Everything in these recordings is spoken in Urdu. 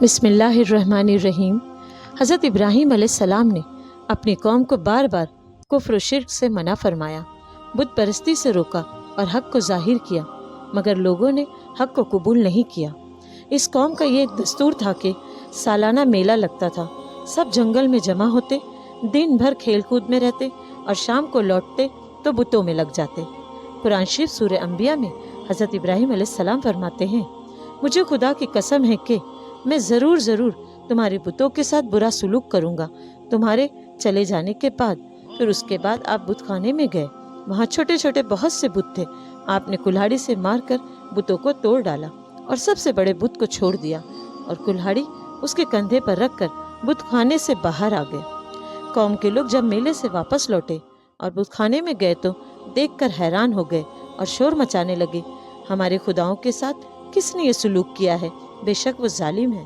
بسم اللہ الرحمن الرحیم۔ حضرت ابراہیم علیہ السلام نے اپنی قوم کو بار بار کفر و شرک سے منع فرمایا، بت پرستی سے روکا اور حق کو ظاہر کیا، مگر لوگوں نے حق کو قبول نہیں کیا۔ اس قوم کا یہ ایک دستور تھا کہ سالانہ میلہ لگتا تھا، سب جنگل میں جمع ہوتے، دن بھر کھیل کود میں رہتے اور شام کو لوٹتے تو بتوں میں لگ جاتے۔ قرآن شریف سورہ انبیاء میں حضرت ابراہیم علیہ السلام فرماتے ہیں، مجھے خدا کی قسم ہے کہ میں ضرور تمہارے بتوں کے ساتھ برا سلوک کروں گا۔ تمہارے چلے جانے کے بعد پھر اس کے بعد آپ بت خانے میں گئے، وہاں چھوٹے چھوٹے بہت سے بت تھے، آپ نے کلہاڑی سے مار کر بتوں کو توڑ ڈالا اور سب سے بڑے بت کو چھوڑ دیا اور کلہاڑی اس کے کندھے پر رکھ کر بت خانے سے باہر آ گئے۔ قوم کے لوگ جب میلے سے واپس لوٹے اور بت خانے میں گئے تو دیکھ کر حیران ہو گئے اور شور مچانے لگے، ہمارے خداؤں کے ساتھ کس نے یہ سلوک کیا ہے؟ بے شک وہ ظالم ہے۔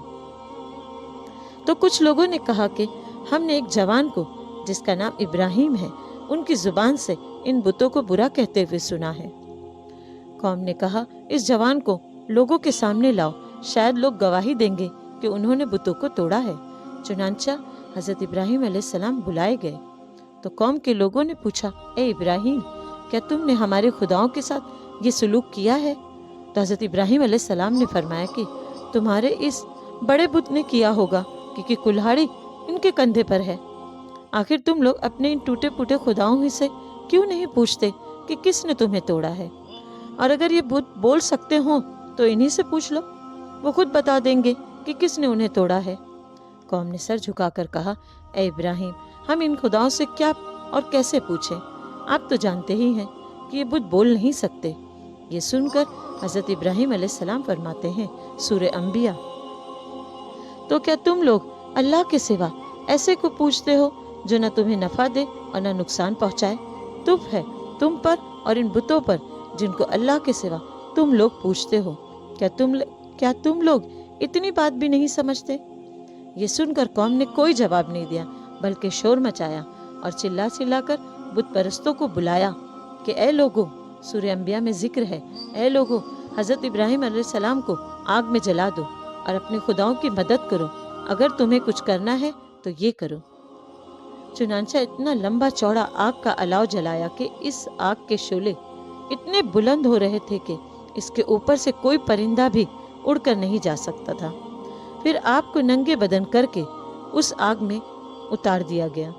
تو کچھ لوگوں نے کہا کہ ہم نے ایک جوان کو جس کا نام ابراہیم ہے ان کی زبان سے ان بتوں کو برا کہتے ہوئے سنا ہے۔ قوم نے کہا، اس جوان کو لوگوں کے سامنے لاؤ، شاید لوگ گواہی دیں گے کہ انہوں نے بتوں کو توڑا ہے۔ چنانچہ حضرت ابراہیم علیہ السلام بلائے گئے تو قوم کے لوگوں نے پوچھا، اے ابراہیم، کیا تم نے ہمارے خداؤں کے ساتھ یہ سلوک کیا ہے؟ تو حضرت ابراہیم علیہ السلام نے فرمایا کہ تمہارے اس بڑے بت نے کیا ہوگا، کیونکہ کلہاڑی ان کے کندھے پر ہے۔ آخر تم لوگ اپنے ان ٹوٹے پھوٹے خداؤں ہی سے کیوں نہیں پوچھتے کہ کس نے تمہیں توڑا ہے؟ اور اگر یہ بت بول سکتے ہوں تو انہی سے پوچھ لو، وہ خود بتا دیں گے کہ کس نے انہیں توڑا ہے۔ قوم نے سر جھکا کر کہا، اے ابراہیم، ہم ان خداؤں سے کیا اور کیسے پوچھیں؟ آپ تو جانتے ہی ہیں کہ یہ بت بول نہیں سکتے۔ یہ سن کر حضرت ابراہیم علیہ السلام فرماتے ہیں سورہ انبیاء، تو کیا تم لوگ اللہ کے سوا ایسے کو پوچھتے ہو جو نہ تمہیں نفع دے اور نہ نقصان پہنچائے؟ تف ہے تم پر اور ان بتوں پر جن کو اللہ کے سوا تم لوگ پوچھتے ہو۔ کیا تم لوگ اتنی بات بھی نہیں سمجھتے؟ یہ سن کر قوم نے کوئی جواب نہیں دیا، بلکہ شور مچایا اور چلا چلا کر بت پرستوں کو بلایا کہ اے لوگوں، سورہ انبیاء میں ذکر ہے، اے لوگوں، حضرت ابراہیم علیہ السلام کو آگ میں جلا دو اور اپنے خداؤں کی مدد کرو، اگر تمہیں کچھ کرنا ہے تو یہ کرو۔ چنانچہ اتنا لمبا چوڑا آگ کا الاؤ جلایا کہ اس آگ کے شعلے اتنے بلند ہو رہے تھے کہ اس کے اوپر سے کوئی پرندہ بھی اڑ کر نہیں جا سکتا تھا۔ پھر آپ کو ننگے بدن کر کے اس آگ میں اتار دیا گیا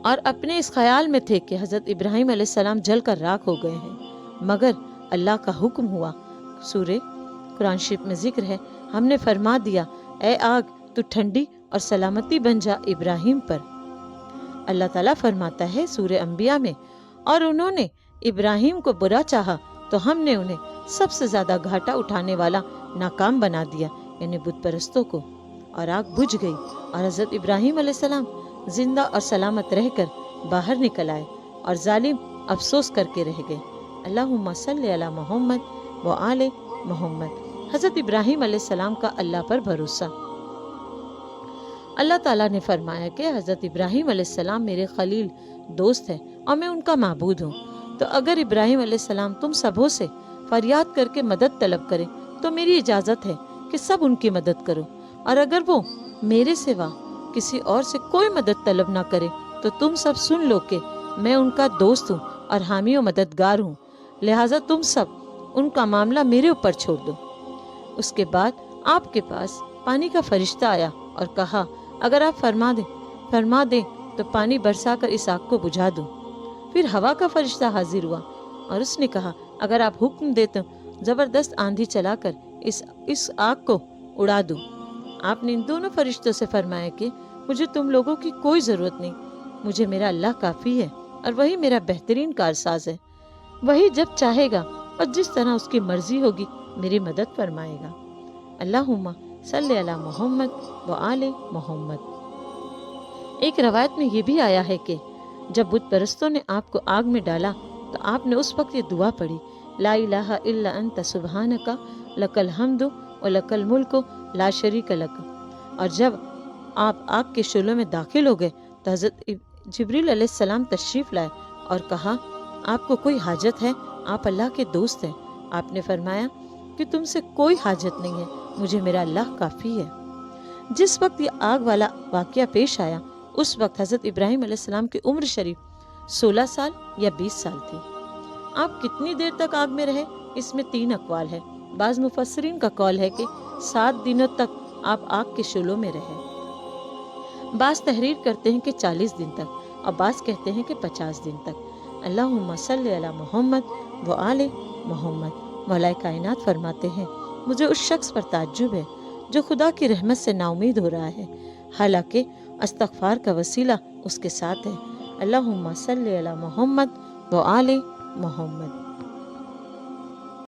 اور اپنے اس خیال میں تھے کہ حضرت ابراہیم علیہ السلام جل کر راکھ ہو گئے ہیں، مگر اللہ کا حکم ہوا۔ سورہ قرآن شریف میں ذکر ہے، ہم نے فرما دیا، اے آگ تو ٹھنڈی اور سلامتی بن جا ابراہیم پر۔ اللہ تعالیٰ فرماتا ہے سورہ انبیاء میں، اور انہوں نے ابراہیم کو برا چاہا تو ہم نے انہیں سب سے زیادہ گھاٹا اٹھانے والا ناکام بنا دیا، یعنی بت پرستوں کو، اور آگ بجھ گئی اور حضرت ابراہیم علیہ السلام زندہ اور سلامت رہ کر باہر نکل آئے اور ظالم افسوس کر کے رہ گئے۔ اللہم صلی علی محمد و آل محمد۔ حضرت ابراہیم علیہ السلام کا اللہ پر بھروسہ۔ اللہ تعالیٰ نے فرمایا کہ حضرت ابراہیم علیہ السلام میرے خلیل دوست ہیں اور میں ان کا معبود ہوں، تو اگر ابراہیم علیہ السلام تم سبوں سے فریاد کر کے مدد طلب کرے تو میری اجازت ہے کہ سب ان کی مدد کرو، اور اگر وہ میرے سوا کسی اور سے کوئی مدد طلب نہ کرے تو تم سب سن لو کہ میں ان کا دوست ہوں اور حامی و مددگار ہوں، لہٰذا تم سب ان کا معاملہ میرے اوپر چھوڑ دو۔ اس کے بعد آپ کے پاس پانی کا فرشتہ آیا اور کہا، اگر آپ فرما دیں تو پانی برسا کر اس آگ کو بجھا دوں۔ پھر ہوا کا فرشتہ حاضر ہوا اور اس نے کہا، اگر آپ حکم دیں تو زبردست آندھی چلا کر اس آگ کو اڑا دوں۔ آپ نے ان دونوں فرشتوں سے فرمایا کہ مجھے تم لوگوں کی کوئی ضرورت نہیں، مجھے میرا اللہ کافی ہے اور وہی میرا بہترین کارساز ہے، وہی جب چاہے گا اور جس طرح اس کی مرضی ہوگی میری مدد فرمائے گا۔ اللہم صلی علی محمد و آل محمد۔ ایک روایت میں یہ بھی آیا ہے کہ جب بت پرستوں نے آپ کو آگ میں ڈالا تو آپ نے اس وقت یہ دعا پڑھی، لا الہ الا انت سبحانک لک الحمد و لک الملک لا شریک لک۔ اور جب آپ آگ کے شعلوں میں داخل ہو گئے تو حضرت جبریل علیہ السلام تشریف لائے اور کہا، آپ کو کوئی حاجت ہے؟ آپ اللہ کے دوست ہیں۔ آپ نے فرمایا کہ تم سے کوئی حاجت نہیں ہے، مجھے میرا اللہ کافی ہے۔ جس وقت یہ آگ والا واقعہ پیش آیا اس وقت حضرت ابراہیم علیہ السلام کی عمر شریف 16 سال یا 20 سال تھی۔ آپ کتنی دیر تک آگ میں رہے، اس میں 3 اقوال ہے۔ بعض مفسرین کا قول ہے کہ 7 دنوں تک آپ آگ کے شعلوں میں رہے، بعض تحریر کرتے ہیں کہ 40 دن تک، اور بعض کہتے ہیں کہ 50 دن تک۔ اللہم صلی علی محمد و آل محمد۔ مولا کائنات فرماتے ہیں مجھے اس شخص پر تعجب ہے جو خدا کی رحمت سے نا امید ہو رہا ہے، حالانکہ استغفار کا وسیلہ اس کے ساتھ ہے۔ اللہم صلی علی محمد و آل محمد۔